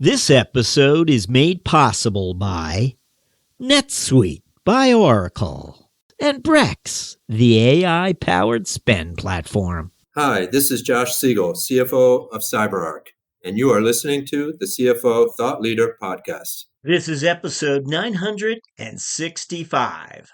This episode is made possible by NetSuite by Oracle and Brex, the AI-powered spend platform. Hi, this is Josh Siegel, CFO of CyberArk, and you are listening to the CFO Thought Leader Podcast. This is episode 965.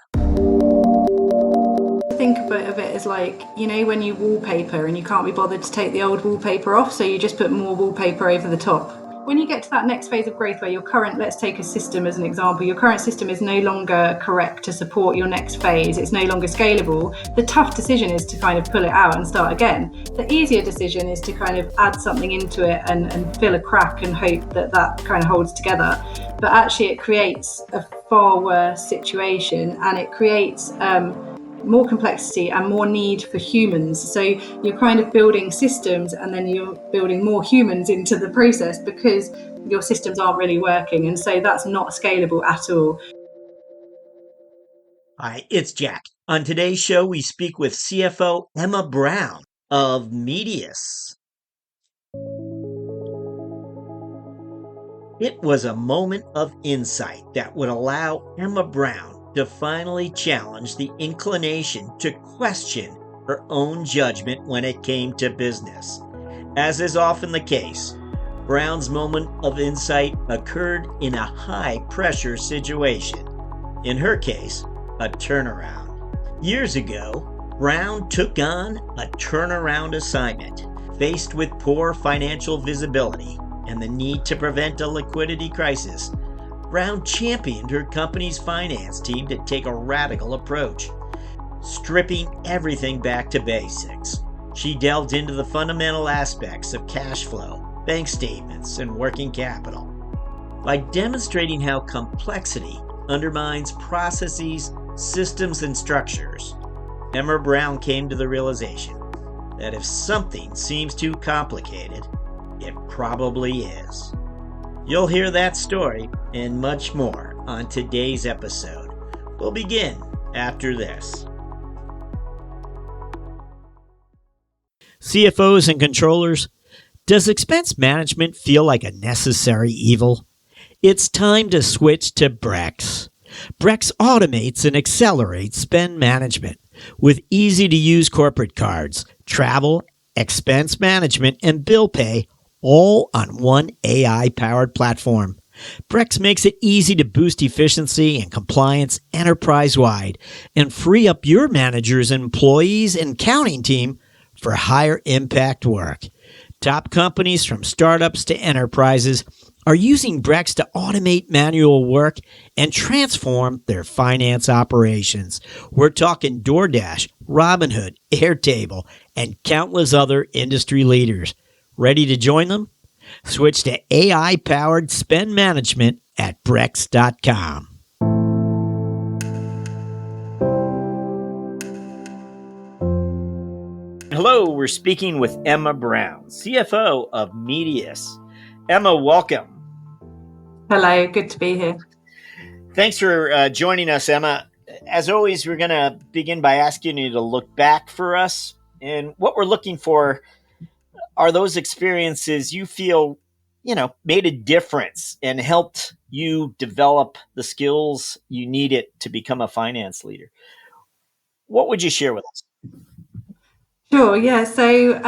Think of it as like, when you wallpaper and you can't be bothered to take the old wallpaper off, so you just put more wallpaper over the top. When you get to that next phase of growth where let's take a system as an example, your current system is no longer correct to support your next phase, it's no longer scalable, the tough decision is to kind of pull it out and start again. The easier decision is to kind of add something into it and fill a crack and hope that kind of holds together. But actually it creates a far worse situation, and it creates more complexity and more need for humans. So you're kind of building systems and then you're building more humans into the process because your systems aren't really working. And so that's not scalable at all. Hi, it's Jack. On today's show, we speak with CFO Emma Brown of Medius. It was a moment of insight that would allow Emma Brown to finally challenge the inclination to question her own judgment when it came to business. As is often the case, Brown's moment of insight occurred in a high-pressure situation. In her case, a turnaround. Years ago, Brown took on a turnaround assignment, faced with poor financial visibility and the need to prevent a liquidity crisis. Brown championed her company's finance team to take a radical approach, stripping everything back to basics. She delved into the fundamental aspects of cash flow, bank statements, and working capital. By demonstrating how complexity undermines processes, systems, and structures, Emma Brown came to the realization that if something seems too complicated, it probably is. You'll hear that story and much more on today's episode. We'll begin after this. CFOs and controllers, does expense management feel like a necessary evil? It's time to switch to Brex. Brex automates and accelerates spend management with easy-to-use corporate cards, travel, expense management, and bill pay, all on one AI-powered platform. Brex makes it easy to boost efficiency and compliance enterprise-wide and free up your managers, employees, and accounting team for higher impact work. Top companies from startups to enterprises are using Brex to automate manual work and transform their finance operations. We're talking DoorDash, Robinhood, Airtable, and countless other industry leaders. Ready to join them? Switch to AI-powered spend management at Brex.com. Hello, we're speaking with Emma Brown, CFO of Medius. Emma, welcome. Hello, good to be here. Thanks for joining us, Emma. As always, we're going to begin by asking you to look back for us. And what we're looking for are those experiences you feel, made a difference and helped you develop the skills you needed to become a finance leader. What would you share with us? Sure, yeah. So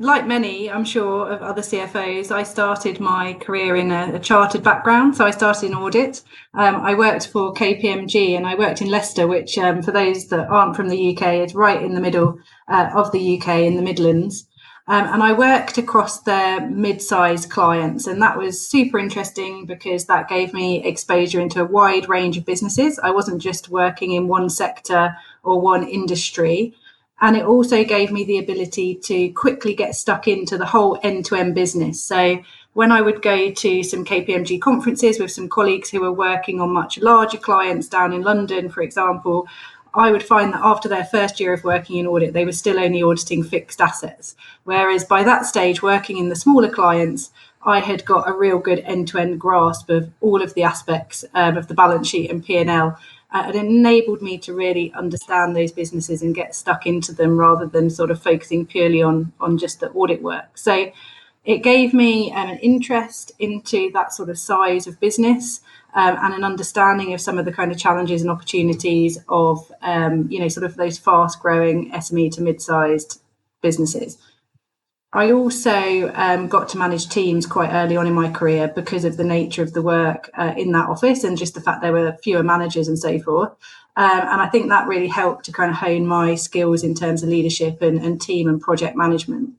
like many, I'm sure, of other CFOs, I started my career in a chartered background. So I started in audit. I worked for KPMG and I worked in Leicester, which for those that aren't from the UK, is right in the middle of the UK in the Midlands. And I worked across their mid-sized clients, and that was super interesting because that gave me exposure into a wide range of businesses. I wasn't just working in one sector or one industry. And it also gave me the ability to quickly get stuck into the whole end-to-end business. So when I would go to some KPMG conferences with some colleagues who were working on much larger clients down in London, for example, I would find that after their first year of working in audit, they were still only auditing fixed assets. Whereas by that stage, working in the smaller clients, I had got a real good end-to-end grasp of all of the aspects of the balance sheet and P&L. It enabled me to really understand those businesses and get stuck into them rather than sort of focusing purely on just the audit work. So It gave me an interest into that sort of size of business, and an understanding of some of the kind of challenges and opportunities of, sort of those fast growing SME to mid-sized businesses. I also got to manage teams quite early on in my career because of the nature of the work in that office, and just the fact there were fewer managers and so forth. And I think that really helped to kind of hone my skills in terms of leadership and team and project management.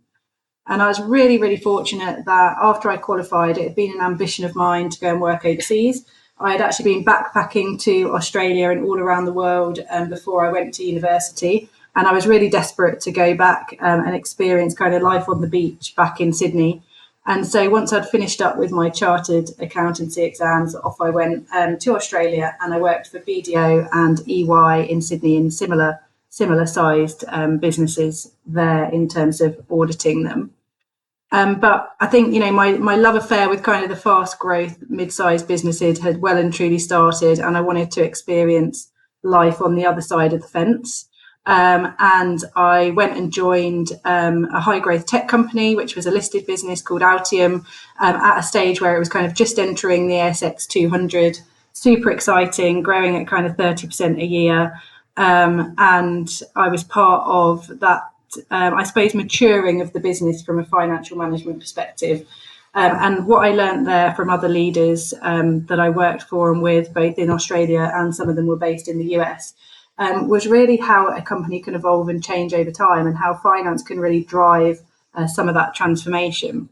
And I was really, really fortunate that after I qualified, it had been an ambition of mine to go and work overseas. I had actually been backpacking to Australia and all around the world before I went to university. And I was really desperate to go back and experience kind of life on the beach back in Sydney. And so once I'd finished up with my chartered accountancy exams, off I went to Australia, and I worked for BDO and EY in Sydney in similar sized businesses there in terms of auditing them. But I think, my love affair with kind of the fast growth mid-sized businesses had well and truly started, and I wanted to experience life on the other side of the fence. And I went and joined a high growth tech company, which was a listed business called Altium, at a stage where it was kind of just entering the ASX 200, super exciting, growing at kind of 30% a year. And I was part of that, I suppose, maturing of the business from a financial management perspective. And what I learned there from other leaders that I worked for and with, both in Australia and some of them were based in the US, was really how a company can evolve and change over time, and how finance can really drive some of that transformation.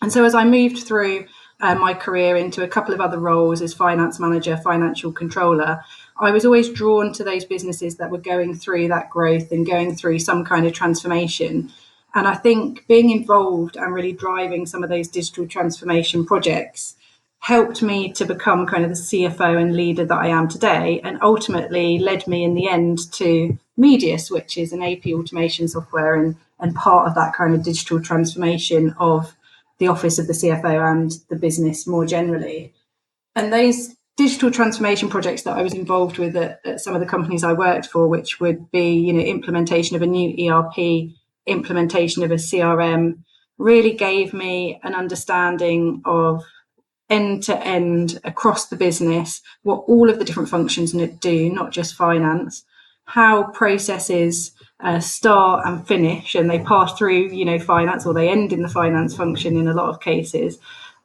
And so as I moved through my career into a couple of other roles as finance manager, financial controller, I was always drawn to those businesses that were going through that growth and going through some kind of transformation. And I think being involved and really driving some of those digital transformation projects helped me to become kind of the CFO and leader that I am today, and ultimately led me in the end to Medius, which is an AP automation software and part of that kind of digital transformation of the office of the CFO and the business more generally. And those digital transformation projects that I was involved with at some of the companies I worked for, which would be, implementation of a new ERP, implementation of a CRM, really gave me an understanding of end to end across the business, what all of the different functions do, not just finance, how processes start and finish, and they pass through, finance, or they end in the finance function in a lot of cases,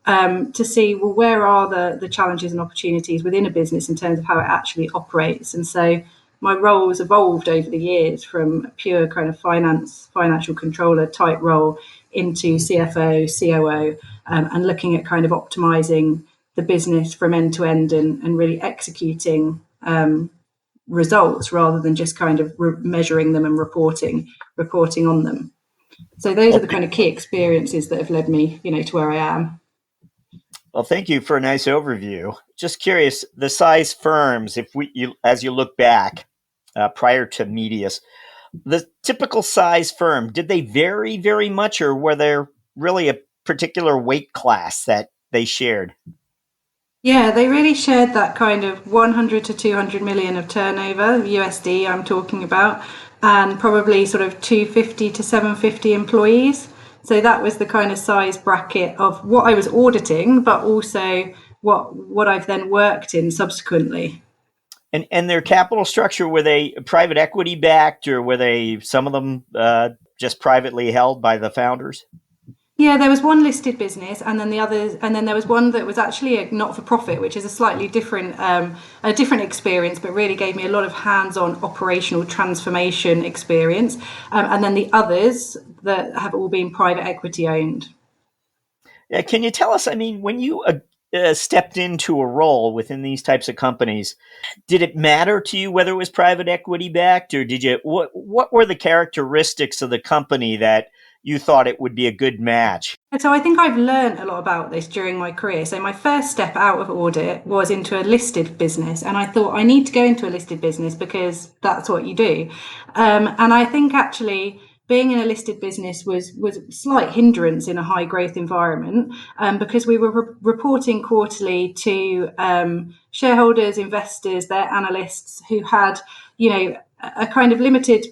to see, well, where are the challenges and opportunities within a business in terms of how it actually operates. And so my role has evolved over the years from a pure kind of financial controller type role into CFO, COO, and looking at kind of optimizing the business from end to end, and really executing results rather than just kind of measuring them and reporting on them. So those are the kind of key experiences that have led me, to where I am. Well, thank you for a nice overview. Just curious, the size firms, as you look back prior to Medius, the typical size firm, did they vary very much, or were there really a particular weight class that they shared? Yeah, they really shared that kind of 100 to 200 million of turnover, USD I'm talking about, and probably sort of 250 to 750 employees. So that was the kind of size bracket of what I was auditing, but also what I've then worked in subsequently. And their capital structure, were they private equity backed, or were they, some of them, just privately held by the founders? Yeah, there was one listed business, and then the others, and then there was one that was actually a not-for-profit, which is a slightly different, experience, but really gave me a lot of hands-on operational transformation experience. And then the others that have all been private equity owned. Yeah, can you tell us? I mean, when you stepped into a role within these types of companies, did it matter to you whether it was private equity backed, or did you? What were the characteristics of the company that you thought it would be a good match? And so I think I've learned a lot about this during my career. So my first step out of audit was into a listed business, and I thought I need to go into a listed business because that's what you do. And I think actually being in a listed business was a slight hindrance in a high growth environment, because we were reporting quarterly to shareholders, investors, their analysts, who had, a kind of limited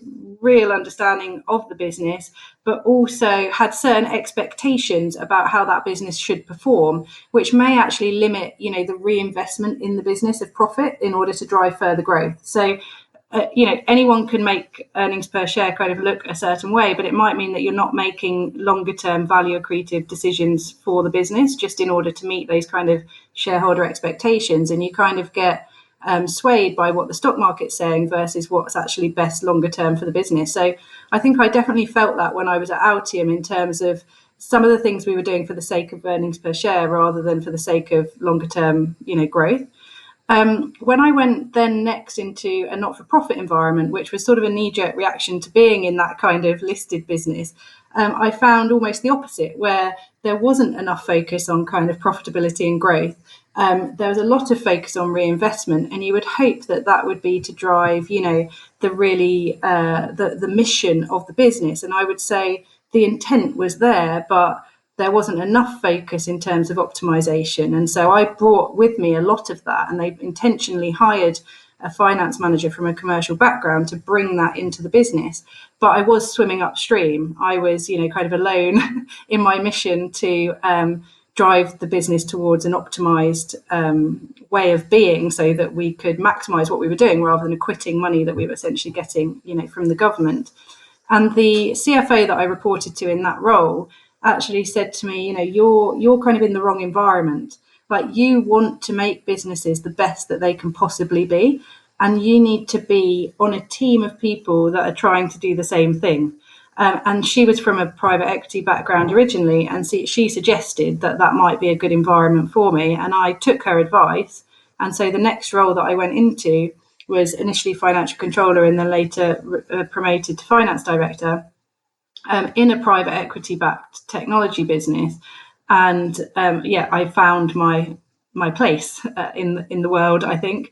real understanding of the business, but also had certain expectations about how that business should perform, which may actually limit, the reinvestment in the business of profit in order to drive further growth. So anyone can make earnings per share kind of look a certain way, but it might mean that you're not making longer term value accretive decisions for the business just in order to meet those kind of shareholder expectations. And you kind of get swayed by what the stock market's saying versus what's actually best longer term for the business. So I think I definitely felt that when I was at Altium in terms of some of the things we were doing for the sake of earnings per share rather than for the sake of longer term, growth. When I went then next into a not-for-profit environment, which was sort of a knee-jerk reaction to being in that kind of listed business, I found almost the opposite, where there wasn't enough focus on kind of profitability and growth. There was a lot of focus on reinvestment, and you would hope that that would be to drive, the really the mission of the business. And I would say the intent was there, but there wasn't enough focus in terms of optimization. And so I brought with me a lot of that, and they intentionally hired a finance manager from a commercial background to bring that into the business. But I was swimming upstream. I was, kind of alone in my mission to drive the business towards an optimized way of being so that we could maximize what we were doing rather than acquitting money that we were essentially getting, from the government. And the CFO that I reported to in that role actually said to me, you're kind of in the wrong environment. Like, you want to make businesses the best that they can possibly be, and you need to be on a team of people that are trying to do the same thing. And she was from a private equity background originally, and she suggested that that might be a good environment for me, and I took her advice. And so the next role that I went into was initially financial controller and then later promoted to finance director. In a private equity-backed technology business, and I found my place in the world, I think,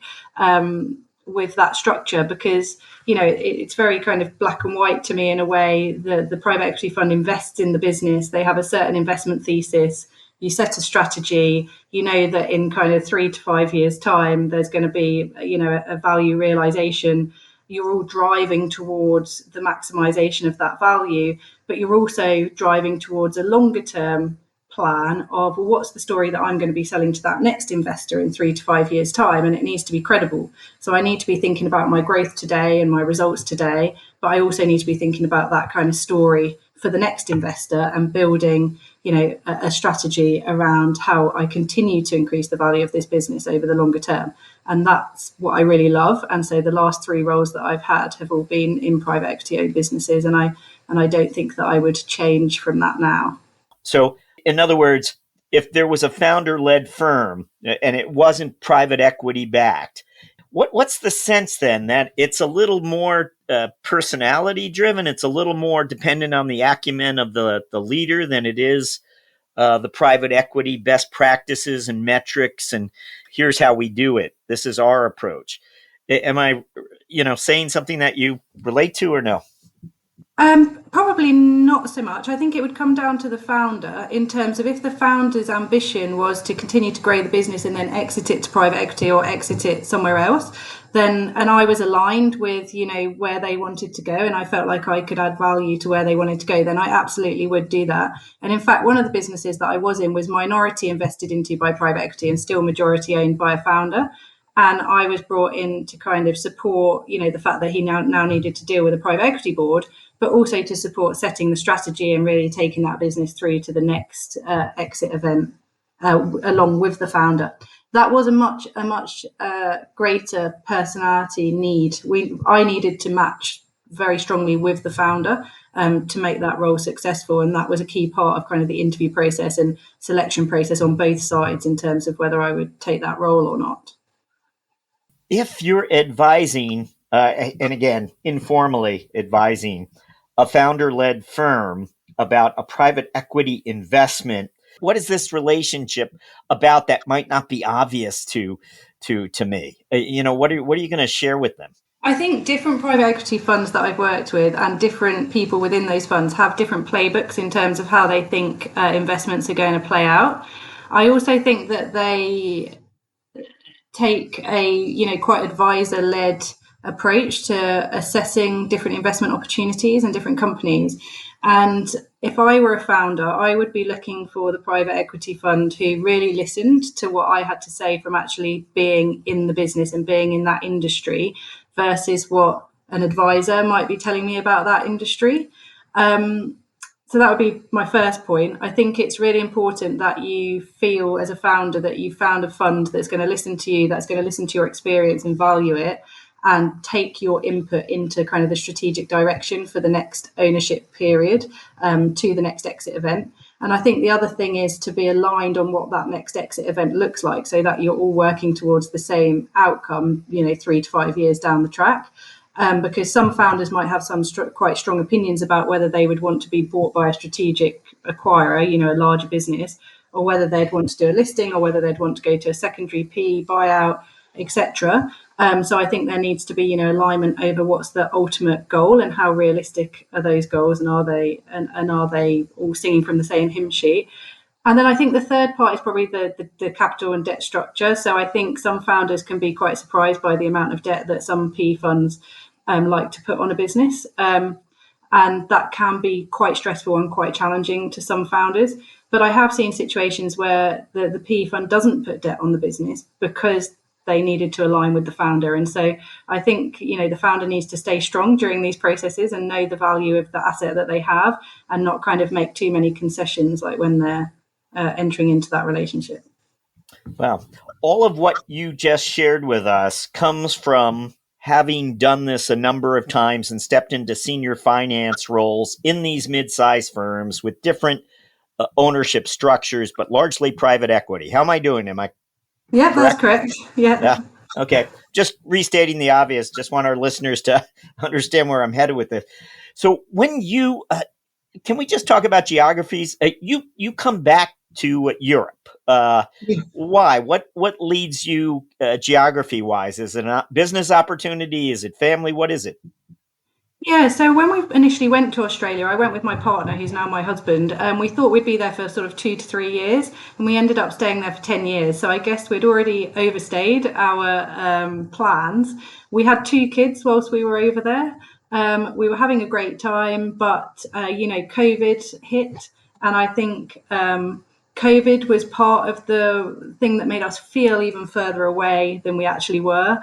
with that structure, because it's very kind of black and white to me in a way. The private equity fund invests in the business. They have a certain investment thesis. You set a strategy. You know that in kind of 3 to 5 years' time, there's going to be a value realization. You're all driving towards the maximization of that value, but you're also driving towards a longer term plan of, well, what's the story that I'm going to be selling to that next investor in 3 to 5 years' time? And it needs to be credible. So I need to be thinking about my growth today and my results today, but I also need to be thinking about that kind of story for the next investor and building, a strategy around how I continue to increase the value of this business over the longer term. And that's what I really love. And so the last 3 roles that I've had have all been in private equity owned businesses. And I don't think that I would change from that now. So, in other words, if there was a founder-led firm and it wasn't private equity backed, what's the sense then that it's a little more personality driven? It's a little more dependent on the acumen of the leader than it is the private equity best practices and metrics, and here's how we do it. This is our approach. Am I, saying something that you relate to or no? Probably not so much. I think it would come down to the founder in terms of if the founder's ambition was to continue to grow the business and then exit it to private equity or exit it somewhere else, then, and I was aligned with, where they wanted to go, and I felt like I could add value to where they wanted to go, then I absolutely would do that. And in fact, one of the businesses that I was in was minority invested into by private equity and still majority owned by a founder. And I was brought in to kind of support, the fact that he now needed to deal with a private equity board, but also to support setting the strategy and really taking that business through to the next exit event along with the founder. That was a much greater personality need. I needed to match very strongly with the founder to make that role successful. And that was a key part of kind of the interview process and selection process on both sides in terms of whether I would take that role or not. If you're advising, and again, informally advising a founder-led firm about a private equity investment, what is this relationship about that might not be obvious to me? What are you going to share with them? I think different private equity funds that I've worked with and different people within those funds have different playbooks in terms of how they think investments are going to play out. I also think that they take a quite advisor-led approach to assessing different investment opportunities and different companies. And if I were a founder, I would be looking for the private equity fund who really listened to what I had to say from actually being in the business and being in that industry versus what an advisor might be telling me about that industry. So that would be my first point. I think it's really important that you feel as a founder that you found a fund that's going to listen to you, that's going to listen to your experience and value it, and take your input into kind of the strategic direction for the next ownership period, to the next exit event. And I think the other thing is to be aligned on what that next exit event looks like, so that you're all working towards the same outcome, 3 to 5 years down the track. Because some founders might have some quite strong opinions about whether they would want to be bought by a strategic acquirer, a larger business, or whether they'd want to do a listing, or whether they'd want to go to a secondary PE buyout, etc. So I think there needs to be, alignment over what's the ultimate goal and how realistic are those goals, and are they all singing from the same hymn sheet. And then I think the third part is probably the capital and debt structure. So I think some founders can be quite surprised by the amount of debt that some PE funds like to put on a business. And that can be quite stressful and quite challenging to some founders. But I have seen situations where the PE fund doesn't put debt on the business because they needed to align with the founder. And so I think, the founder needs to stay strong during these processes and know the value of the asset that they have, and not kind of make too many concessions like when they're entering into that relationship. Wow. All of what you just shared with us comes from having done this a number of times and stepped into senior finance roles in these mid-sized firms with different ownership structures, but largely private equity. How am I doing? Am I Yeah, that's correct? correct. Yeah. Yeah. Okay. Just restating the obvious. Just want our listeners to understand where I'm headed with this. So when you can we just talk about geographies? You come back to Europe. Why? What leads you geography wise? Is it a business opportunity? Is it family? What is it? Yeah, so when we initially went to Australia, I went with my partner, who's now my husband, and we thought we'd be there for sort of 2 to 3 years, and we ended up staying there for 10 years. So I guess we'd already overstayed our plans. We had 2 kids whilst we were over there. We were having a great time, but, COVID hit, and I think COVID was part of the thing that made us feel even further away than we actually were.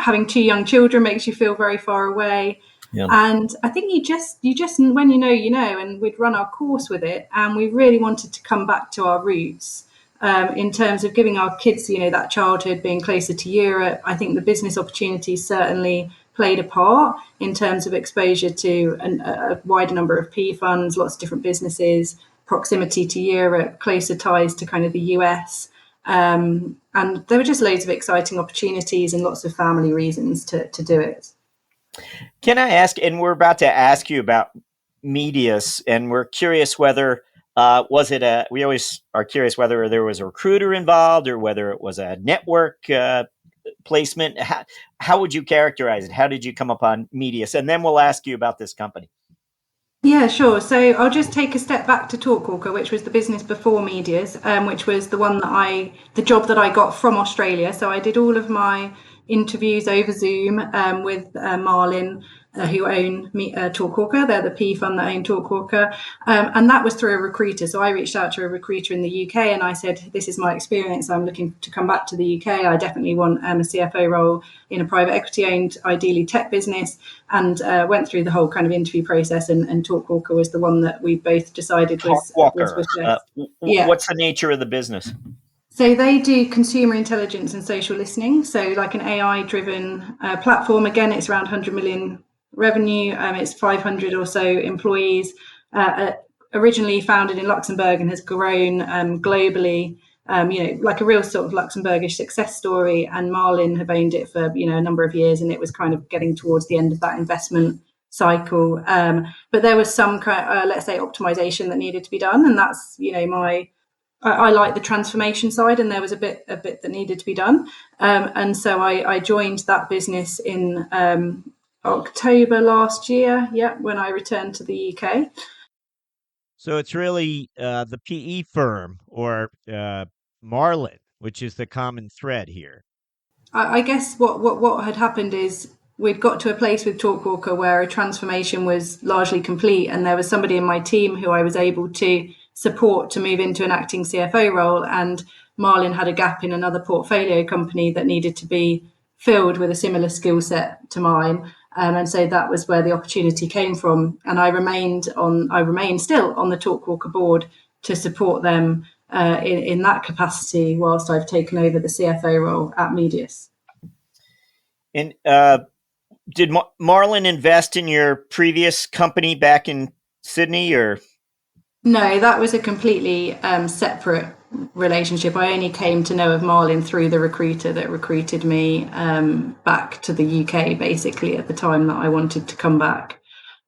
Having 2 young children makes you feel very far away. Yeah. And I think you just when and we'd run our course with it, and we really wanted to come back to our roots, in terms of giving our kids, that childhood, being closer to Europe. I think the business opportunities certainly played a part in terms of exposure to a wider number of PE funds, lots of different businesses, proximity to Europe, closer ties to kind of the US. And there were just loads of exciting opportunities and lots of family reasons to do it. Can I ask? And we're about to ask you about Medius, and we're curious whether was it a. We always are curious whether there was a recruiter involved or whether it was a network placement. How would you characterize it? How did you come upon Medius? And then we'll ask you about this company. Yeah, sure. So I'll just take a step back to Talkwalker, which was the business before Medius, which was the job that I got from Australia. So I did all of my interviews over Zoom with Marlin, who own Talkwalker. They're the PE fund that own Talkwalker. And that was through a recruiter. So I reached out to a recruiter in the UK and I said, this is my experience. I'm looking to come back to the UK. I definitely want a CFO role in a private equity owned, ideally tech business, and went through the whole kind of interview process. And Talkwalker was the one that we both decided was best. What's the nature of the business? So they do consumer intelligence and social listening. So like an AI-driven platform. Again, it's around 100 million revenue. It's 500 or so employees. Originally founded in Luxembourg and has grown globally. Like a real sort of Luxembourgish success story. And Marlin have owned it for a number of years, and it was kind of getting towards the end of that investment cycle. But there was some let's say optimization that needed to be done, and that's I like the transformation side, and there was a bit that needed to be done. And so I joined that business in October last year, when I returned to the UK. So it's really the PE firm or Marlin, which is the common thread here. I guess what had happened is we'd got to a place with Talkwalker where a transformation was largely complete, and there was somebody in my team who I was able to support to move into an acting CFO role, and Marlin had a gap in another portfolio company that needed to be filled with a similar skill set to mine. And so that was where the opportunity came from. And I remain still on the Talkwalker board to support them in that capacity whilst I've taken over the CFO role at Medius. And did Marlin invest in your previous company back in Sydney, or? No, that was a completely separate relationship. I only came to know of Marlin through the recruiter that recruited me back to the UK, basically, at the time that I wanted to come back.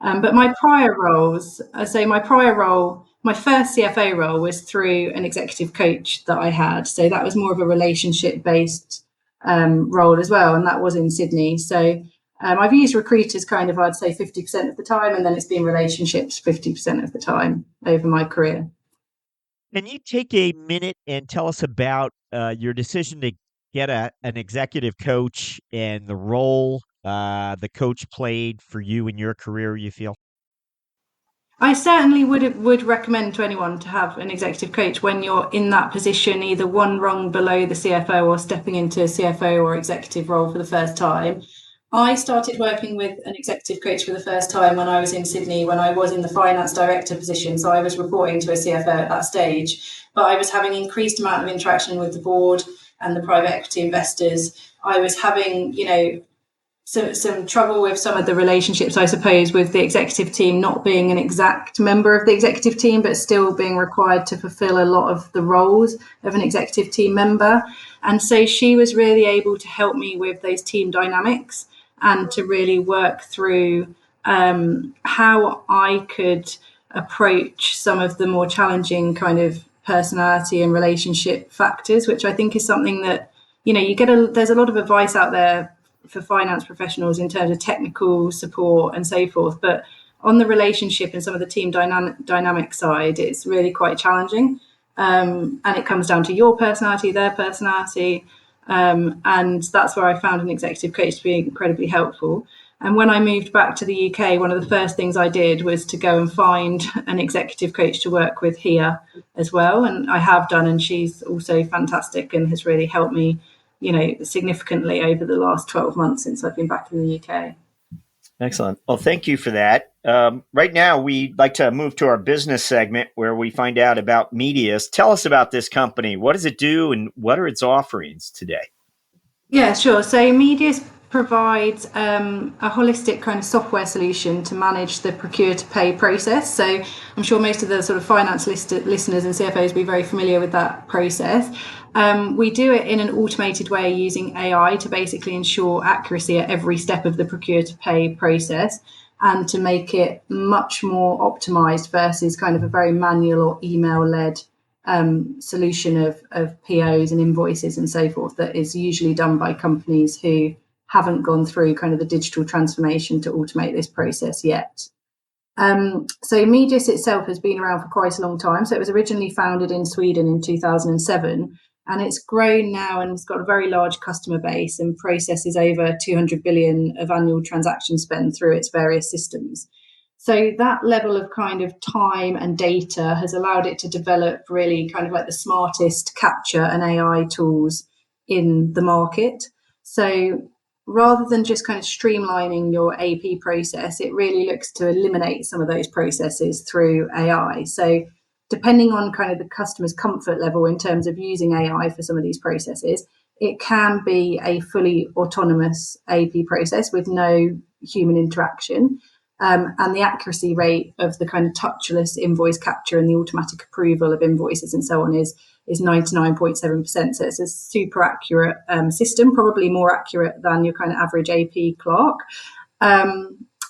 But my prior roles, my first CFO role was through an executive coach that I had. So that was more of a relationship based role as well. And that was in Sydney. So I've used recruiters kind of, I'd say 50% of the time, and then it's been relationships 50% of the time over my career. Can you take a minute and tell us about your decision to get an executive coach and the role the coach played for you in your career, you feel? I certainly would recommend to anyone to have an executive coach when you're in that position, either one rung below the CFO or stepping into a CFO or executive role for the first time. I started working with an executive coach for the first time when I was in Sydney, when I was in the finance director position. So I was reporting to a CFO at that stage, but I was having increased amount of interaction with the board and the private equity investors. I was having, some trouble with some of the relationships, I suppose, with the executive team not being an exact member of the executive team, but still being required to fulfill a lot of the roles of an executive team member. And so she was really able to help me with those team dynamics and to really work through how I could approach some of the more challenging kind of personality and relationship factors, which I think is something that, there's a lot of advice out there for finance professionals in terms of technical support and so forth. But on the relationship and some of the team dynamic side, it's really quite challenging. And it comes down to your personality, their personality. And that's where I found an executive coach to be incredibly helpful. And when I moved back to the UK, one of the first things I did was to go and find an executive coach to work with here as well. And I have done, and she's also fantastic and has really helped me, significantly over the last 12 months since I've been back in the UK. Excellent. Well, thank you for that. Right now, we'd like to move to our business segment where we find out about Medius. Tell us about this company. What does it do and what are its offerings today? Yeah, sure. So Medius provides a holistic kind of software solution to manage the procure to pay process. So I'm sure most of the sort of finance listeners and CFOs will be very familiar with that process. We do it in an automated way using AI to basically ensure accuracy at every step of the procure to pay process and to make it much more optimized versus kind of a very manual or email led solution of POs and invoices and so forth that is usually done by companies who haven't gone through kind of the digital transformation to automate this process yet. So Medius itself has been around for quite a long time. So it was originally founded in Sweden in 2007, and it's grown now and it's got a very large customer base and processes over 200 billion of annual transaction spend through its various systems. So that level of kind of time and data has allowed it to develop really kind of like the smartest capture and AI tools in the market. So rather than just kind of streamlining your AP process, it really looks to eliminate some of those processes through AI. So depending on kind of the customer's comfort level in terms of using AI for some of these processes, it can be a fully autonomous AP process with no human interaction. And the accuracy rate of the kind of touchless invoice capture and the automatic approval of invoices and so on is 99.7%. So it's a super accurate system, probably more accurate than your kind of average AP clerk.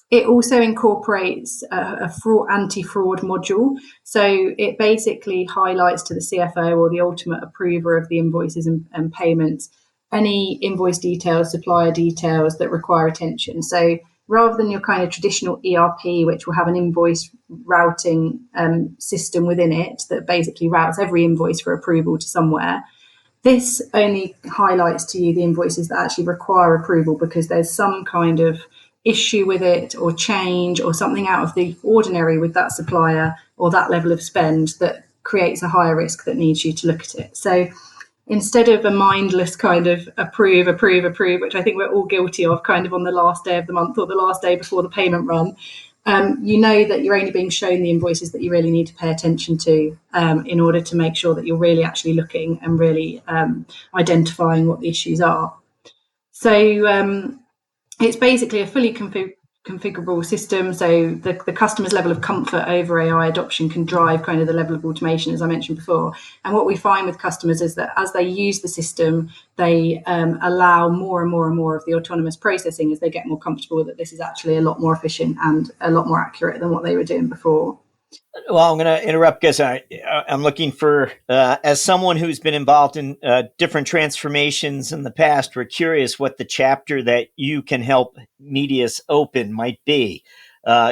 It also incorporates a anti-fraud module. So it basically highlights to the CFO or the ultimate approver of the invoices and payments any invoice details, supplier details that require attention. So rather than your kind of traditional ERP, which will have an invoice routing system within it that basically routes every invoice for approval to somewhere, This only highlights to you the invoices that actually require approval because there's some kind of issue with it or change or something out of the ordinary with that supplier or that level of spend that creates a higher risk that needs you to look at it. So instead of a mindless kind of approve, which I think we're all guilty of kind of on the last day of the month or the last day before the payment run, you know that you're only being shown the invoices that you really need to pay attention to in order to make sure that you're really actually looking and really identifying what the issues are. So it's basically a fully configurable system. So the customer's level of comfort over AI adoption can drive kind of the level of automation, as I mentioned before. And what we find with customers is that as they use the system, they allow more and more and more of the autonomous processing as they get more comfortable that this is actually a lot more efficient and a lot more accurate than what they were doing before. Well, I'm going to interrupt because I'm looking for, as someone who's been involved in different transformations in the past, we're curious what the chapter that you can help Medius open might be.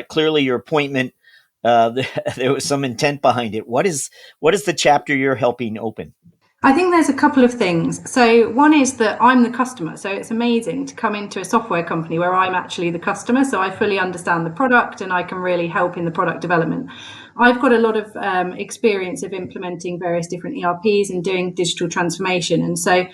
Clearly, your appointment, there was some intent behind it. What is the chapter you're helping open? I think there's a couple of things. So one is that I'm the customer. So it's amazing to come into a software company where I'm actually the customer. So I fully understand the product and I can really help in the product development. I've got a lot of experience of implementing various different ERPs and doing digital transformation. And so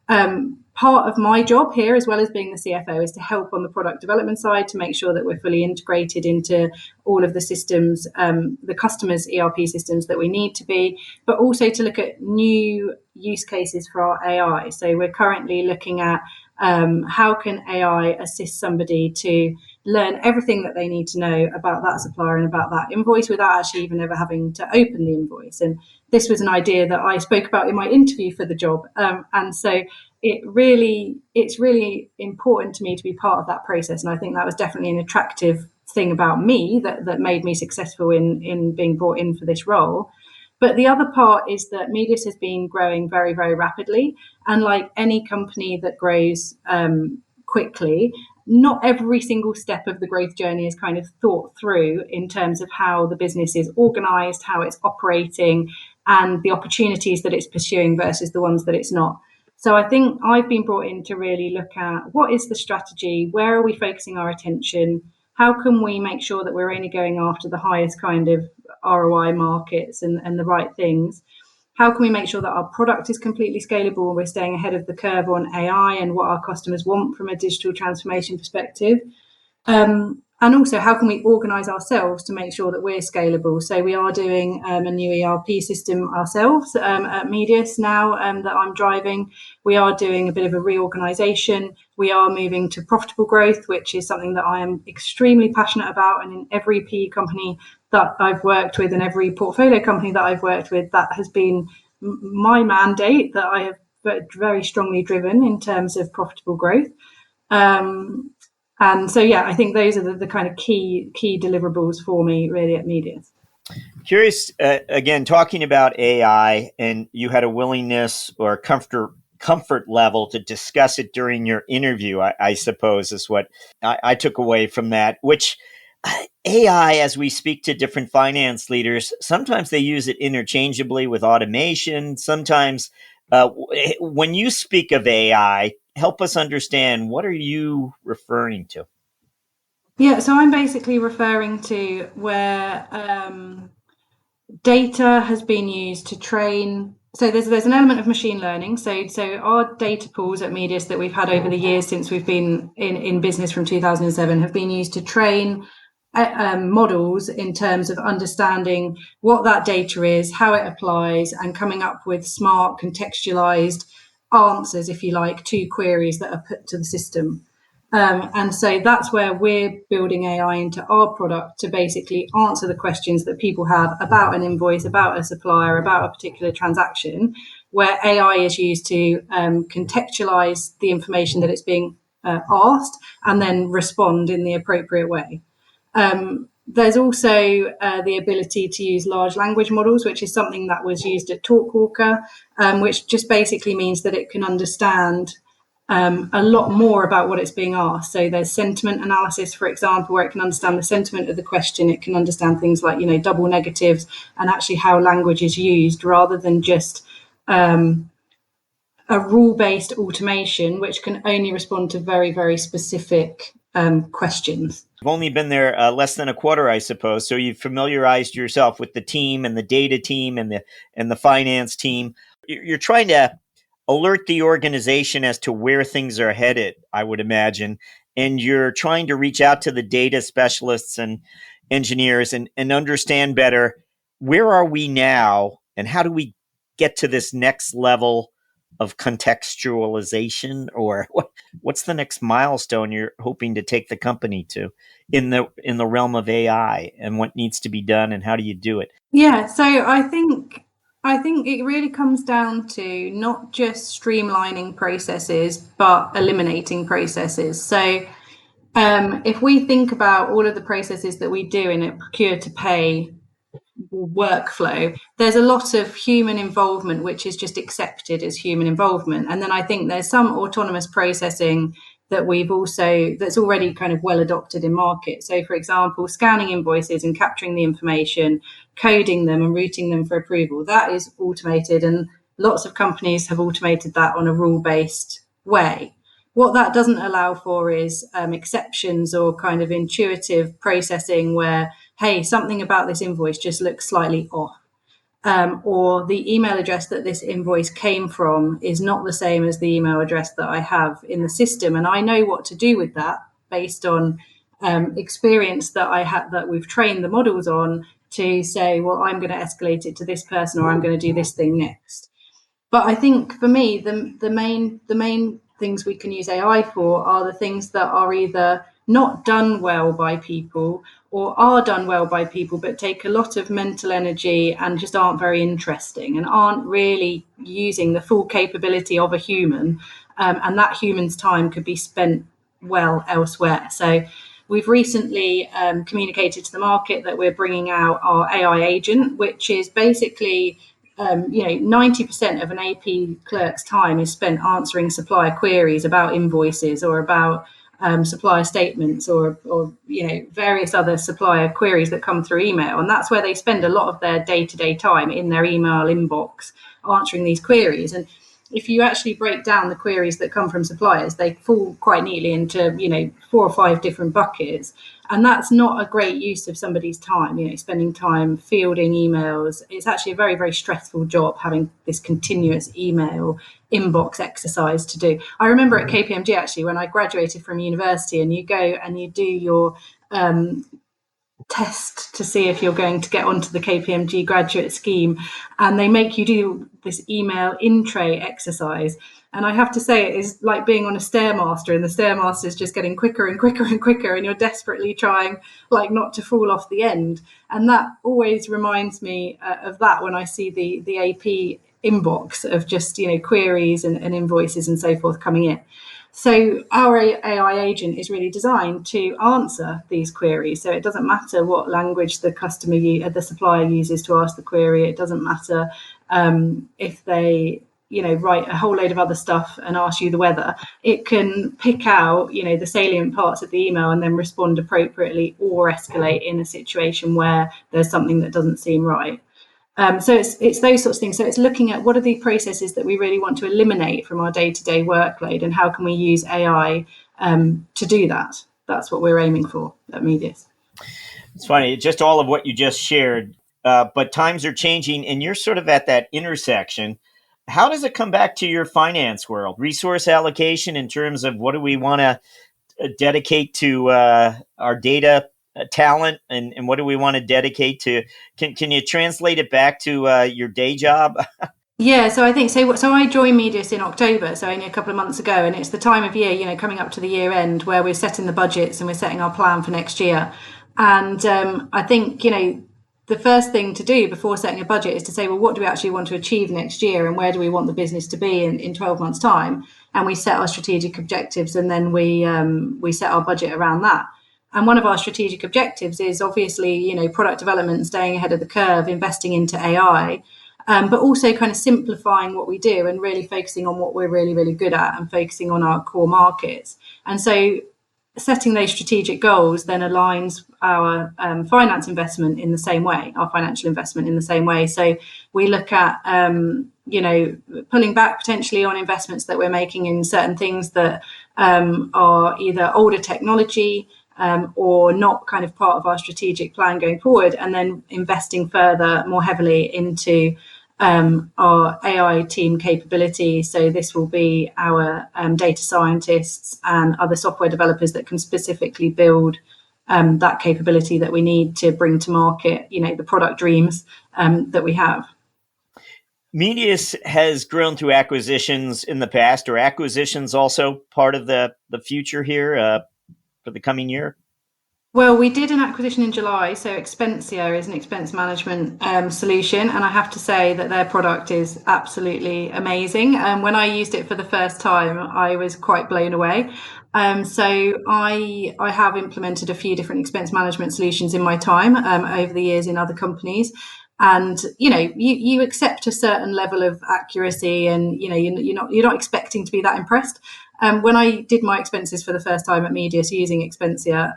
part of my job here, as well as being the CFO, is to help on the product development side to make sure that we're fully integrated into all of the systems, the customers' ERP systems that we need to be, but also to look at new use cases for our AI. So we're currently looking at how can AI assist somebody to learn everything that they need to know about that supplier and about that invoice without actually even ever having to open the invoice. And this was an idea that I spoke about in my interview for the job. And so it's really important to me to be part of that process. And I think that was definitely an attractive thing about me that made me successful in being brought in for this role. But the other part is that Medius has been growing very, very rapidly. And like any company that grows quickly, not every single step of the growth journey is kind of thought through in terms of how the business is organized, how it's operating, and the opportunities that it's pursuing versus the ones that it's not. So I think I've been brought in to really look at what is the strategy, where are we focusing our attention, how can we make sure that we're only going after the highest kind of ROI markets and the right things. How can we make sure that our product is completely scalable and we're staying ahead of the curve on AI and what our customers want from a digital transformation perspective? And also, how can we organize ourselves to make sure that we're scalable? So we are doing a new ERP system ourselves at Medius now that I'm driving. We are doing a bit of a reorganization. We are moving to profitable growth, which is something that I am extremely passionate about. And in every PE company that I've worked with and every portfolio company that I've worked with, that has been my mandate that I have very strongly driven in terms of profitable growth. And so, yeah, I think those are the kind of key deliverables for me really at Medius. Curious, again, talking about AI, and you had a willingness or comfort level to discuss it during your interview, I suppose is what I took away from that, which AI, as we speak to different finance leaders, sometimes they use it interchangeably with automation. Sometimes when you speak of AI, help us understand, what are you referring to? Yeah, so I'm basically referring to where data has been used to train. So there's an element of machine learning. So our data pools at Medius that we've had over the years since we've been in business from 2007 have been used to train models in terms of understanding what that data is, how it applies, and coming up with smart contextualized answers, if you like, to queries that are put to the system. And so that's where we're building AI into our product to basically answer the questions that people have about an invoice, about a supplier, about a particular transaction, where AI is used to contextualize the information that it's being asked and then respond in the appropriate way. There's also the ability to use large language models, which is something that was used at TalkWalker, which just basically means that it can understand a lot more about what it's being asked. So there's sentiment analysis, for example, where it can understand the sentiment of the question. It can understand things like, double negatives and actually how language is used rather than just a rule-based automation which can only respond to very, very specific questions. You've only been there less than a quarter, I suppose. So you've familiarized yourself with the team and the data team and the finance team. You're trying to alert the organization as to where things are headed, I would imagine. And you're trying to reach out to the data specialists and engineers and understand better, where are we now and how do we get to this next level of contextualization, or what's the next milestone you're hoping to take the company to in the realm of AI, and what needs to be done and how do you do it? Yeah, so I think it really comes down to not just streamlining processes, but eliminating processes. So if we think about all of the processes that we do in a procure to pay workflow, there's a lot of human involvement which is just accepted as human involvement, and then I think there's some autonomous processing that's already kind of well adopted in market. So for example, scanning invoices and capturing the information, coding them and routing them for approval, that is automated, and lots of companies have automated that on a rule-based way. What that doesn't allow for is exceptions or kind of intuitive processing where, hey, something about this invoice just looks slightly off. Or the email address that this invoice came from is not the same as the email address that I have in the system. And I know what to do with that based on experience that I had, that we've trained the models on, to say, well, I'm going to escalate it to this person, or I'm going to do this thing next. But I think for me, the main things we can use AI for are the things that are either not done well by people or are done well by people but take a lot of mental energy and just aren't very interesting and aren't really using the full capability of a human, and that human's time could be spent well elsewhere. So we've recently communicated to the market that we're bringing out our AI agent, which is basically 90% of an AP clerk's time is spent answering supplier queries about invoices or about supplier statements or various other supplier queries that come through email. And that's where they spend a lot of their day-to-day time, in their email inbox, answering these queries. And if you actually break down the queries that come from suppliers, they fall quite neatly into 4 or 5 different buckets. And that's not a great use of somebody's time, spending time fielding emails. It's actually a very, very stressful job, having this continuous email inbox exercise to do. I remember at KPMG, actually, when I graduated from university, and you go and you do your test to see if you're going to get onto the KPMG graduate scheme, and they make you do this email in tray exercise. And I have to say, it is like being on a Stairmaster, and the Stairmaster is just getting quicker and quicker and quicker, and you're desperately trying not to fall off the end. And that always reminds me of that when I see the AP inbox of just queries and invoices and so forth coming in. So our AI agent is really designed to answer these queries. So it doesn't matter what language the supplier uses to ask the query. It doesn't matter if they write a whole load of other stuff and ask you the weather. It can pick out the salient parts of the email and then respond appropriately or escalate in a situation where there's something that doesn't seem right. So it's those sorts of things. So it's looking at what are the processes that we really want to eliminate from our day-to-day workload, and how can we use AI to do that. That's what we're aiming for at Medius. It's funny, just all of what you just shared, but times are changing, and you're sort of at that intersection. How does it come back to your finance world? Resource allocation in terms of what do we want to dedicate to our data talent, and what do we want to dedicate to? Can you translate it back to your day job? Yeah, so I think so I joined Medius in October, so only a couple of months ago, and it's the time of year, coming up to the year end, where we're setting the budgets and we're setting our plan for next year. And I think the first thing to do before setting a budget is to say, well, what do we actually want to achieve next year, and where do we want the business to be in 12 months' time? And we set our strategic objectives, and then we set our budget around that. And one of our strategic objectives is obviously, product development, staying ahead of the curve, investing into AI, but also kind of simplifying what we do and really focusing on what we're really, really good at and focusing on our core markets. And so setting those strategic goals then aligns our finance investment in the same way, our financial investment in the same way. So we look at pulling back potentially on investments that we're making in certain things that are either older technology or not kind of part of our strategic plan going forward, and then investing further more heavily into our AI team capability. So this will be our data scientists and other software developers that can specifically build that capability that we need to bring to market, the product dreams that we have. Medius has grown through acquisitions in the past. Are acquisitions also part of the future here for the coming year? Well, we did an acquisition in July. So Expensia is an expense management solution. And I have to say that their product is absolutely amazing. When I used it for the first time, I was quite blown away. So I have implemented a few different expense management solutions in my time over the years in other companies. And you accept a certain level of accuracy, and you're not expecting to be that impressed. When I did my expenses for the first time at Medius using Expensia,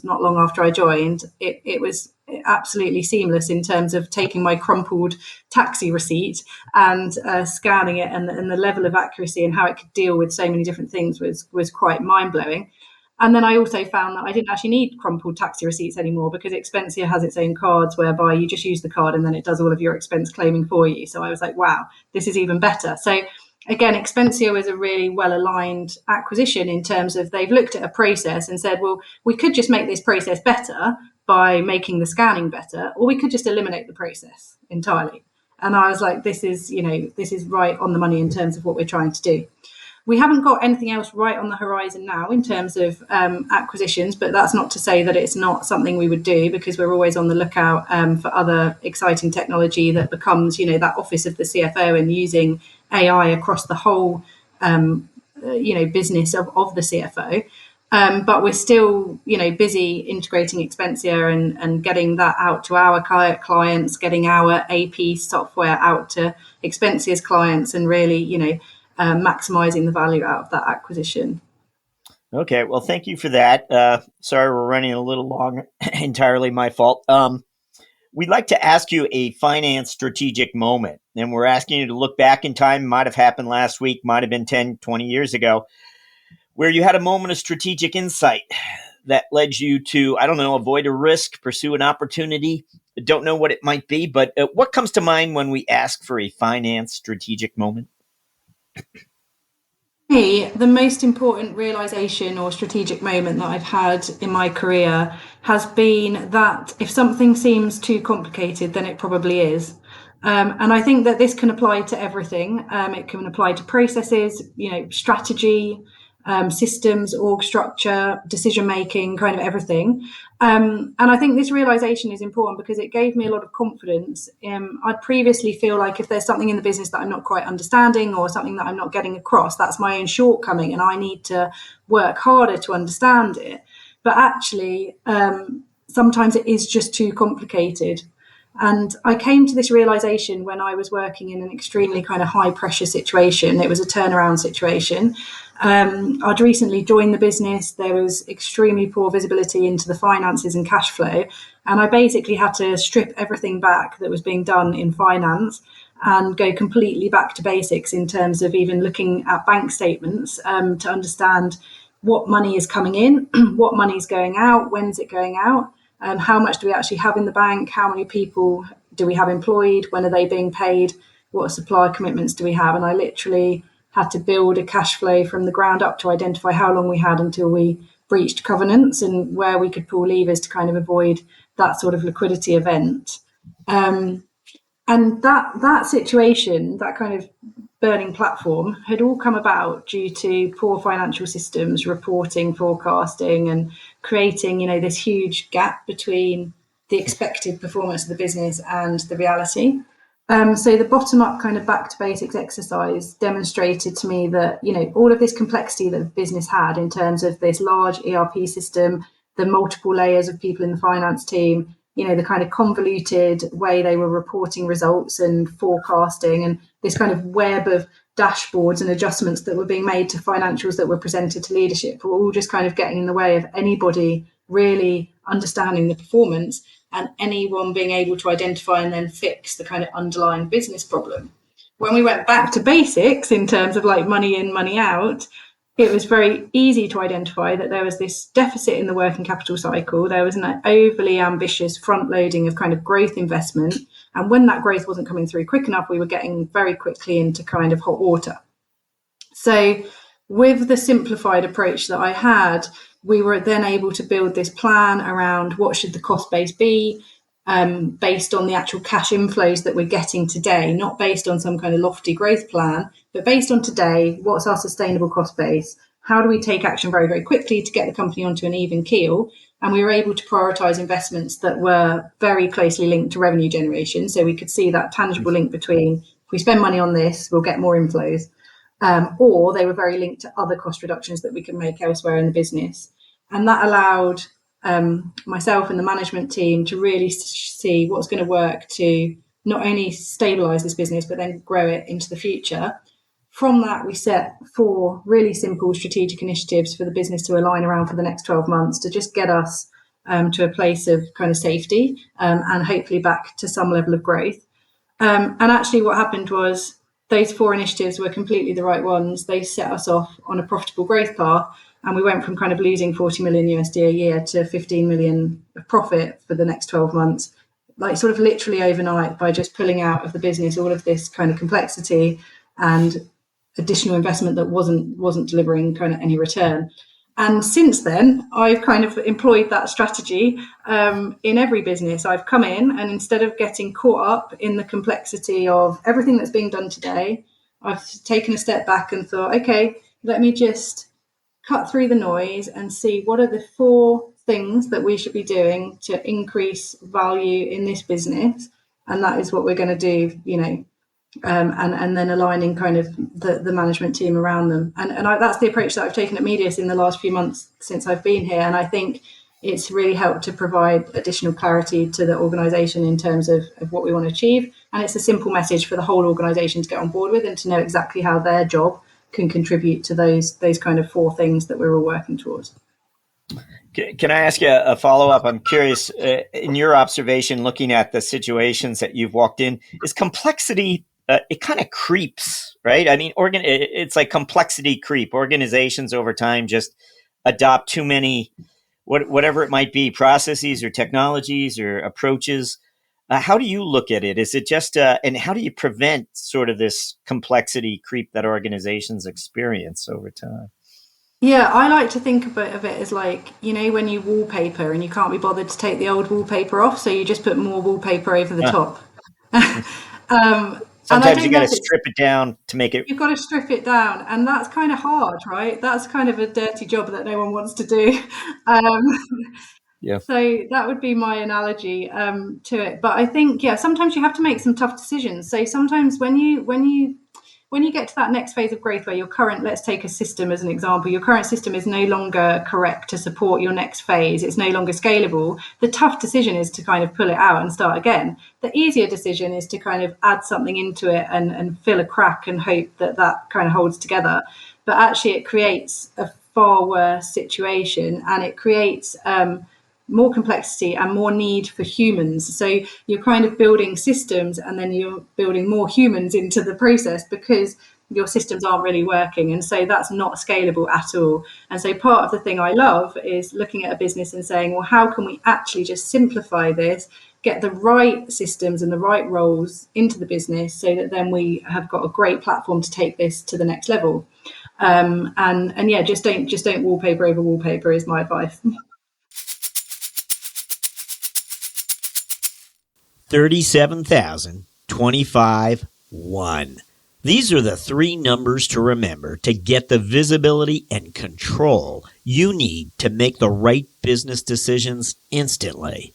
not long after I joined, it was absolutely seamless in terms of taking my crumpled taxi receipt and scanning it, and the level of accuracy and how it could deal with so many different things was quite mind-blowing. And then I also found that I didn't actually need crumpled taxi receipts anymore, because Expensia has its own cards whereby you just use the card and then it does all of your expense claiming for you. So I was like, wow, this is even better. So again, Expensia was a really well-aligned acquisition in terms of they've looked at a process and said, well, we could just make this process better by making the scanning better, or we could just eliminate the process entirely. And I was like, this is right on the money in terms of what we're trying to do. We haven't got anything else right on the horizon now in terms of acquisitions, but that's not to say that it's not something we would do, because we're always on the lookout for other exciting technology that becomes, that office of the CFO, and using AI across the whole, business of the CFO. But we're still, busy integrating Expensia and getting that out to our clients, getting our AP software out to Expensia's clients, and really, maximizing the value out of that acquisition. Okay, well, thank you for that. Sorry, we're running a little long. Entirely my fault. We'd like to ask you a finance strategic moment, and we're asking you to look back in time. Might have happened last week, might have been 10, 20 years ago, where you had a moment of strategic insight that led you to, I don't know, avoid a risk, pursue an opportunity. Don't know what it might be, but what comes to mind when we ask for a finance strategic moment? The most important realization or strategic moment that I've had in my career has been that if something seems too complicated, then it probably is. And I think that this can apply to everything. It can apply to processes, strategy, systems, org structure, decision making, kind of everything. And I think this realization is important because it gave me a lot of confidence. I'd previously feel like if there's something in the business that I'm not quite understanding, or something that I'm not getting across, that's my own shortcoming and I need to work harder to understand it. But actually, sometimes it is just too complicated. And I came to this realization when I was working in an extremely kind of high pressure situation. It was a turnaround situation. I'd recently joined the business. There was extremely poor visibility into the finances and cash flow. And I basically had to strip everything back that was being done in finance and go completely back to basics in terms of even looking at bank statements to understand what money is coming in, what money is going out, when's it going out. How much do we actually have in the bank? How many people do we have employed? When are they being paid? What supplier commitments do we have? And I literally had to build a cash flow from the ground up to identify how long we had until we breached covenants, and where we could pull levers to kind of avoid that sort of liquidity event. And that situation, that kind of burning platform, had all come about due to poor financial systems, reporting, forecasting, and creating, this huge gap between the expected performance of the business and the reality. So the bottom-up kind of back to basics exercise demonstrated to me that, all of this complexity that the business had in terms of this large ERP system, the multiple layers of people in the finance team, the kind of convoluted way they were reporting results and forecasting, and this kind of web of dashboards and adjustments that were being made to financials that were presented to leadership, were all just kind of getting in the way of anybody really understanding the performance and anyone being able to identify and then fix the kind of underlying business problem. When we went back to basics in terms of like money in, money out, it was very easy to identify that there was this deficit in the working capital cycle. There was an overly ambitious front loading of kind of growth investment. And when that growth wasn't coming through quick enough, we were getting very quickly into kind of hot water. So with the simplified approach that I had, we were then able to build this plan around what should the cost base be, based on the actual cash inflows that we're getting today, not based on some kind of lofty growth plan, but based on today, what's our sustainable cost base? How do we take action very, very quickly to get the company onto an even keel? And we were able to prioritize investments that were very closely linked to revenue generation. So we could see that tangible link between, if we spend money on this, we'll get more inflows. Or they were very linked to other cost reductions that we can make elsewhere in the business. And that allowed myself and the management team to really see what's going to work to not only stabilize this business, but then grow it into the future. From that, we set 4 really simple strategic initiatives for the business to align around for the next 12 months to just get us to a place of kind of safety, and hopefully back to some level of growth. And actually what happened was those 4 initiatives were completely the right ones. They set us off on a profitable growth path. And we went from kind of losing 40 million USD a year to 15 million of profit for the next 12 months, like sort of literally overnight, by just pulling out of the business all of this kind of complexity and additional investment that wasn't delivering kind of any return. And since then, I've kind of employed that strategy in every business. I've come in, and instead of getting caught up in the complexity of everything that's being done today, I've taken a step back and thought, okay, let me just cut through the noise and see what are the 4 things that we should be doing to increase value in this business. And that is what we're going to do, and then aligning kind of the management team around them. And that's the approach that I've taken at Medius in the last few months since I've been here. And I think it's really helped to provide additional clarity to the organisation in terms of what we want to achieve. And it's a simple message for the whole organisation to get on board with and to know exactly how their job can contribute to those kind of 4 things that we're all working towards. Can I ask you a follow-up? I'm curious, in your observation, looking at the situations that you've walked in, is complexity, it kind of creeps, right? I mean, it's like complexity creep. Organizations over time just adopt too many, whatever it might be, processes or technologies or approaches. How do you look at it? Is it just, and how do you prevent sort of this complexity creep that organizations experience over time? Yeah, I like to think of it as like, when you wallpaper and you can't be bothered to take the old wallpaper off, so you just put more wallpaper over the top. Sometimes you got to strip it down to make it. You've got to strip it down, and that's kind of hard, right? That's kind of a dirty job that no one wants to do. Yeah. So that would be my analogy to it. But I think, sometimes you have to make some tough decisions. So sometimes when you get to that next phase of growth where let's take a system as an example, your current system is no longer correct to support your next phase. It's no longer scalable. The tough decision is to kind of pull it out and start again. The easier decision is to kind of add something into it and fill a crack and hope that kind of holds together. But actually it creates a far worse situation, and it creates more complexity and more need for humans. So you're kind of building systems, and then you're building more humans into the process because your systems aren't really working. And so that's not scalable at all. And so part of the thing I love is looking at a business and saying, well, how can we actually just simplify this, get the right systems and the right roles into the business so that then we have got a great platform to take this to the next level. Just don't wallpaper over wallpaper is my advice. 37,000, 25, 1. These are the 3 numbers to remember to get the visibility and control you need to make the right business decisions instantly.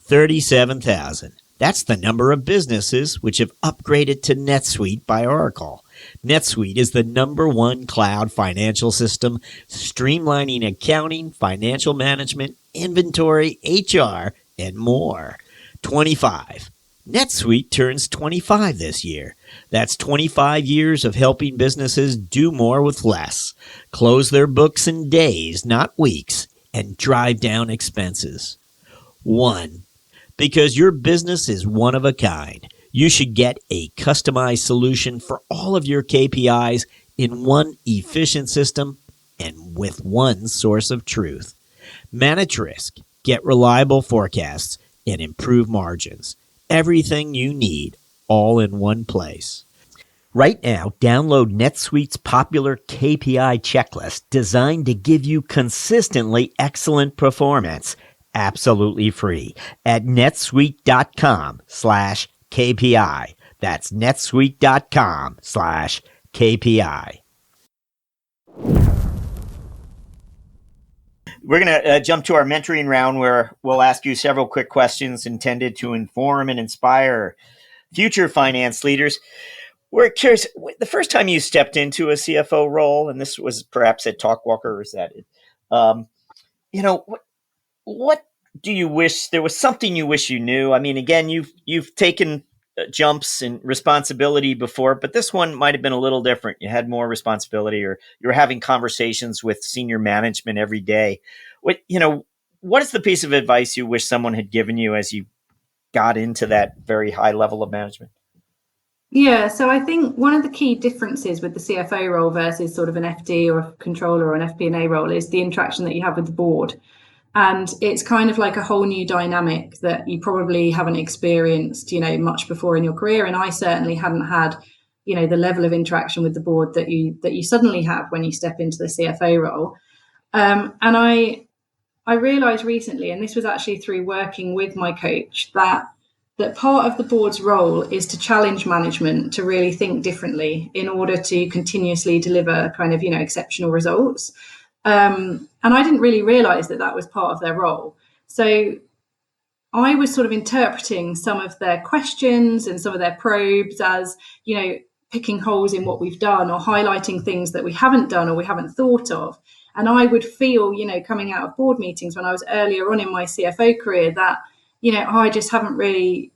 37,000. That's the number of businesses which have upgraded to NetSuite by Oracle. NetSuite is the #1 cloud financial system, streamlining accounting, financial management, inventory, HR, and more. 25. NetSuite turns 25 this year. That's 25 years of helping businesses do more with less, close their books in days, not weeks, and drive down expenses. 1. Because your business is one of a kind. You should get a customized solution for all of your KPIs in one efficient system and with one source of truth. Manage risk, get reliable forecasts, and improve margins. Everything you need, all in one place. Right now, download NetSuite's popular KPI checklist designed to give you consistently excellent performance, absolutely free, at netsuite.com/KPI. That's netsuite.com/KPI. We're going to jump to our mentoring round where we'll ask you several quick questions intended to inform and inspire future finance leaders. We're curious, the first time you stepped into a CFO role, and this was perhaps at Talkwalker, or is that it? What do you wish, there was something you wish you knew? I mean, again, you've taken jumps and responsibility before, but this one might have been a little different. You had more responsibility, or you were having conversations with senior management every day. What is the piece of advice you wish someone had given you as you got into that very high level of management? Yeah, so I think one of the key differences with the CFO role versus sort of an FD or a controller or an FP&A role is the interaction that you have with the board. And it's kind of like a whole new dynamic that you probably haven't experienced, much before in your career. And I certainly hadn't had, the level of interaction with the board that you suddenly have when you step into the CFO role. And I realized recently, and this was actually through working with my coach, that part of the board's role is to challenge management to really think differently in order to continuously deliver kind of, exceptional results. And I didn't really realize that was part of their role. So I was sort of interpreting some of their questions and some of their probes as, picking holes in what we've done or highlighting things that we haven't done or we haven't thought of. And I would feel, coming out of board meetings when I was earlier on in my CFO career that, I just haven't really,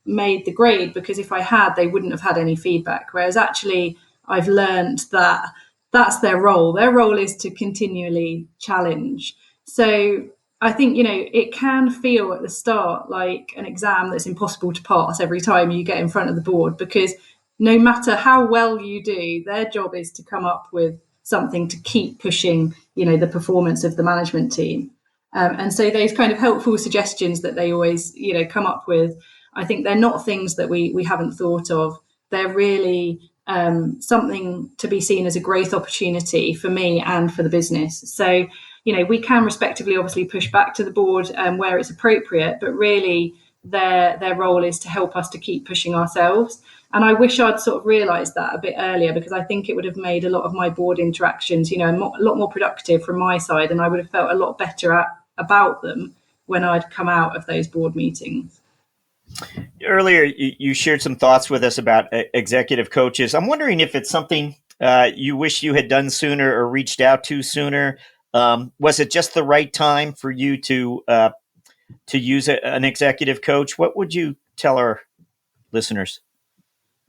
made the grade, because if I had, they wouldn't have had any feedback. Whereas actually I've learned that that's their role. Their role is to continually challenge. So I think, it can feel at the start like an exam that's impossible to pass every time you get in front of the board, because no matter how well you do, their job is to come up with something to keep pushing, the performance of the management team. And so those kind of helpful suggestions that they always, come up with, I think they're not things that we haven't thought of. They're really something to be seen as a growth opportunity for me and for the business. So, we can respectively obviously push back to the board where it's appropriate, but really their role is to help us to keep pushing ourselves. And I wish I'd sort of realised that a bit earlier, because I think it would have made a lot of my board interactions, a lot more productive from my side, and I would have felt a lot better about them when I'd come out of those board meetings. Earlier, you shared some thoughts with us about executive coaches. I'm wondering if it's something you wish you had done sooner or reached out to sooner. Was it just the right time for you to use an executive coach? What would you tell our listeners?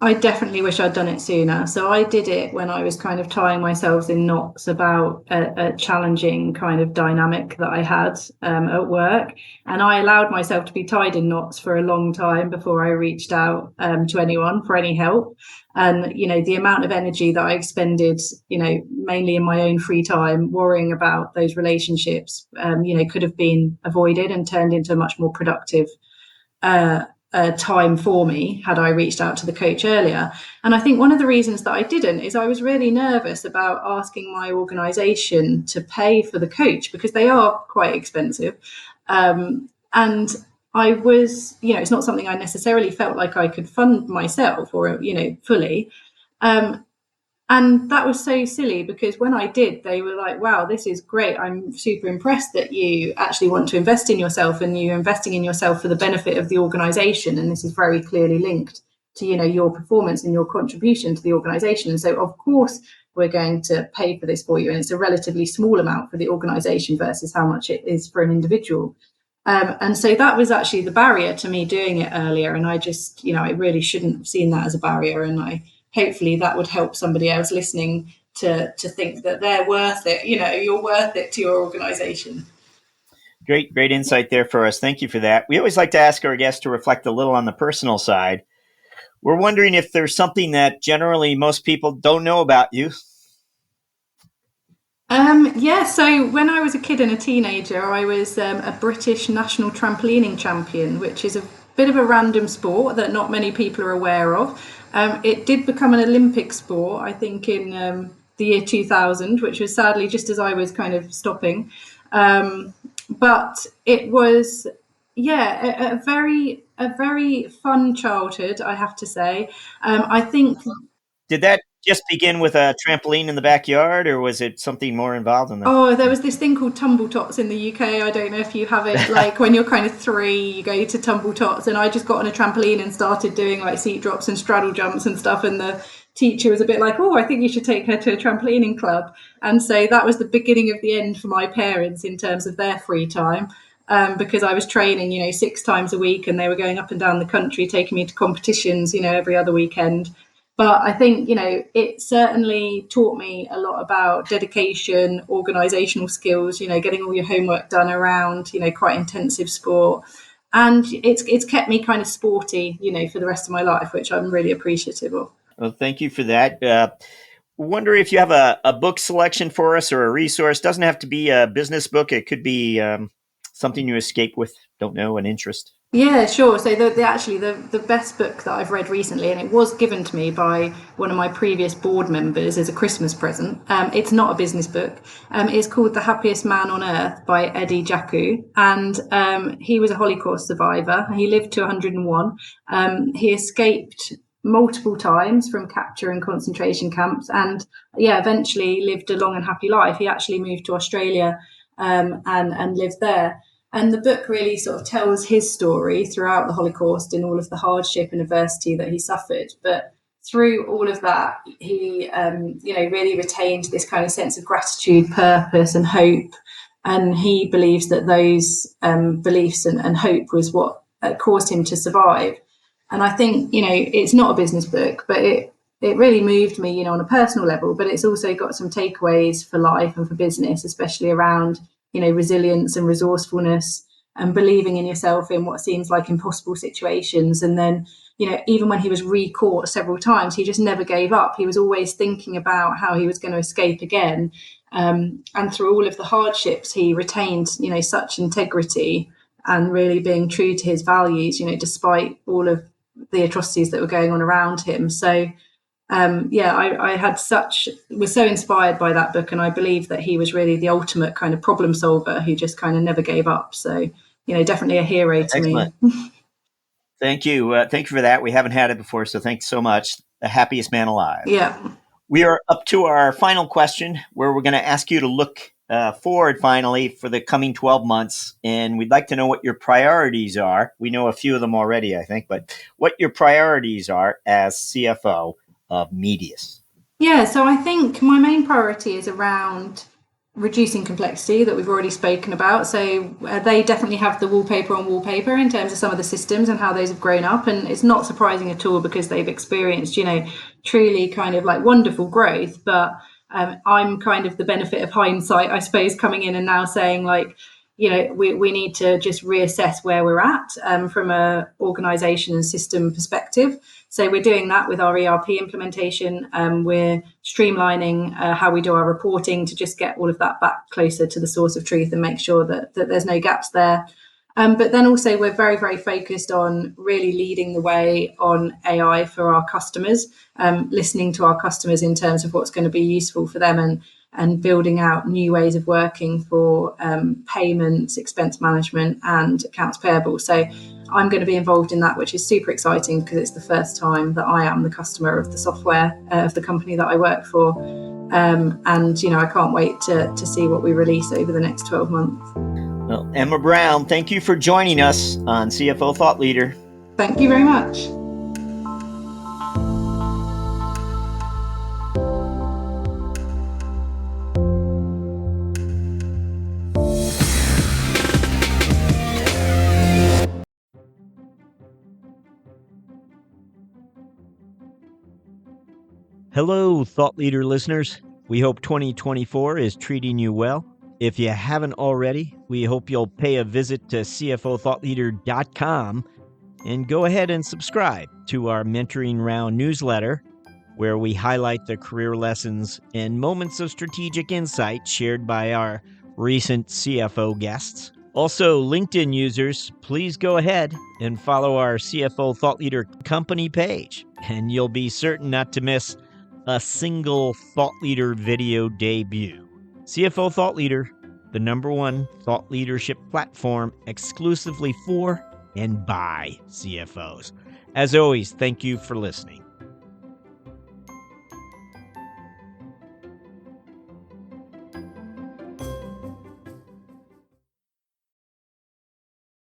I definitely wish I'd done it sooner. So I did it when I was kind of tying myself in knots about a challenging kind of dynamic that I had at work. And I allowed myself to be tied in knots for a long time before I reached out to anyone for any help. And, the amount of energy that I expended, mainly in my own free time, worrying about those relationships, could have been avoided and turned into a much more productive time for me had I reached out to the coach earlier. And I think one of the reasons that I didn't is I was really nervous about asking my organization to pay for the coach, because they are quite expensive. And I was, it's not something I necessarily felt like I could fund myself or, fully. And that was so silly, because when I did, they were like, wow, this is great. I'm super impressed that you actually want to invest in yourself, and you're investing in yourself for the benefit of the organization. And this is very clearly linked to, your performance and your contribution to the organization. And so, of course, we're going to pay for this for you. And it's a relatively small amount for the organization versus how much it is for an individual. And so that was actually the barrier to me doing it earlier. And I just, I really shouldn't have seen that as a barrier. And hopefully that would help somebody else listening to think that they're worth it. You're worth it to your organization. Great insight there for us. Thank you for that. We always like to ask our guests to reflect a little on the personal side. We're wondering if there's something that generally most people don't know about you. Yeah, so when I was a kid and a teenager, I was a British national trampolining champion, which is a bit of a random sport that not many people are aware of. It did become an Olympic sport, I think, in the year 2000, which was sadly just as I was kind of stopping. But it was, yeah, a very fun childhood, I have to say. I think. Did that just begin with a trampoline in the backyard, or was it something more involved than that? Oh, there was this thing called tumble tots in the UK. I don't know if you have it. Like when you're kind of 3, you go to tumble tots, and I just got on a trampoline and started doing like seat drops and straddle jumps and stuff. And the teacher was a bit like, "Oh, I think you should take her to a trampolining club." And so that was the beginning of the end for my parents in terms of their free time. Because I was training, 6 times a week, and they were going up and down the country, taking me to competitions, every other weekend. But I think, it certainly taught me a lot about dedication, organisational skills, getting all your homework done around, quite intensive sport. And it's kept me kind of sporty, for the rest of my life, which I'm really appreciative of. Well, thank you for that. Wonder if you have a book selection for us or a resource. Doesn't have to be a business book. It could be something you escape with, don't know, an interest. Yeah, sure. So the best book that I've read recently, and it was given to me by one of my previous board members as a Christmas present. It's not a business book. It's called The Happiest Man on Earth by Eddie Jaku, and he was a Holocaust survivor. He lived to 101. He escaped multiple times from capture and concentration camps, and eventually lived a long and happy life. He actually moved to Australia and lived there. And the book really sort of tells his story throughout the Holocaust and all of the hardship and adversity that he suffered. But through all of that, he, really retained this kind of sense of gratitude, purpose, and hope. And he believes that those beliefs and hope was what caused him to survive. And I think, it's not a business book, but it really moved me, on a personal level. But it's also got some takeaways for life and for business, especially around resilience and resourcefulness and believing in yourself in what seems like impossible situations. And then, even when he was re-caught several times, he just never gave up. He was always thinking about how he was going to escape again. And through all of the hardships, he retained, such integrity and really being true to his values, despite all of the atrocities that were going on around him. So I was so inspired by that book, and I believe that he was really the ultimate kind of problem solver who just kind of never gave up. So, definitely a hero to Excellent. me. Thank you. Thank you for that. We haven't had it before, so thanks so much. The happiest man alive. Yeah. We are up to our final question, where we're going to ask you to look forward finally for the coming 12 months. And we'd like to know what your priorities are. We know a few of them already, I think, but what your priorities are as CFO of Medius. Yeah, so I think my main priority is around reducing complexity that we've already spoken about. So they definitely have the wallpaper on wallpaper in terms of some of the systems and how those have grown up. And it's not surprising at all because they've experienced, truly kind of like wonderful growth. But I'm kind of the benefit of hindsight, I suppose, coming in and now saying like, we need to just reassess where we're at from a organisation and system perspective. So we're doing that with our ERP implementation. We're streamlining how we do our reporting to just get all of that back closer to the source of truth and make sure that there's no gaps there. But then also we're very, very focused on really leading the way on AI for our customers, listening to our customers in terms of what's going to be useful for them and building out new ways of working for payments, expense management, and accounts payable. So I'm going to be involved in that, which is super exciting because it's the first time that I am the customer of the software of the company that I work for. And, I can't wait to see what we release over the next 12 months. Well, Emma Brown, thank you for joining us on CFO Thought Leader. Thank you very much. Hello, Thought Leader listeners. We hope 2024 is treating you well. If you haven't already, we hope you'll pay a visit to CFOThoughtLeader.com And go ahead and subscribe to our Mentoring Round newsletter, where we highlight the career lessons and moments of strategic insight shared by our recent CFO guests. Also, LinkedIn users, please go ahead and follow our CFO Thought Leader company page, and you'll be certain not to miss a single Thought Leader video debut. CFO Thought Leader, the #1 thought leadership platform exclusively for and by CFOs. As always, thank you for listening.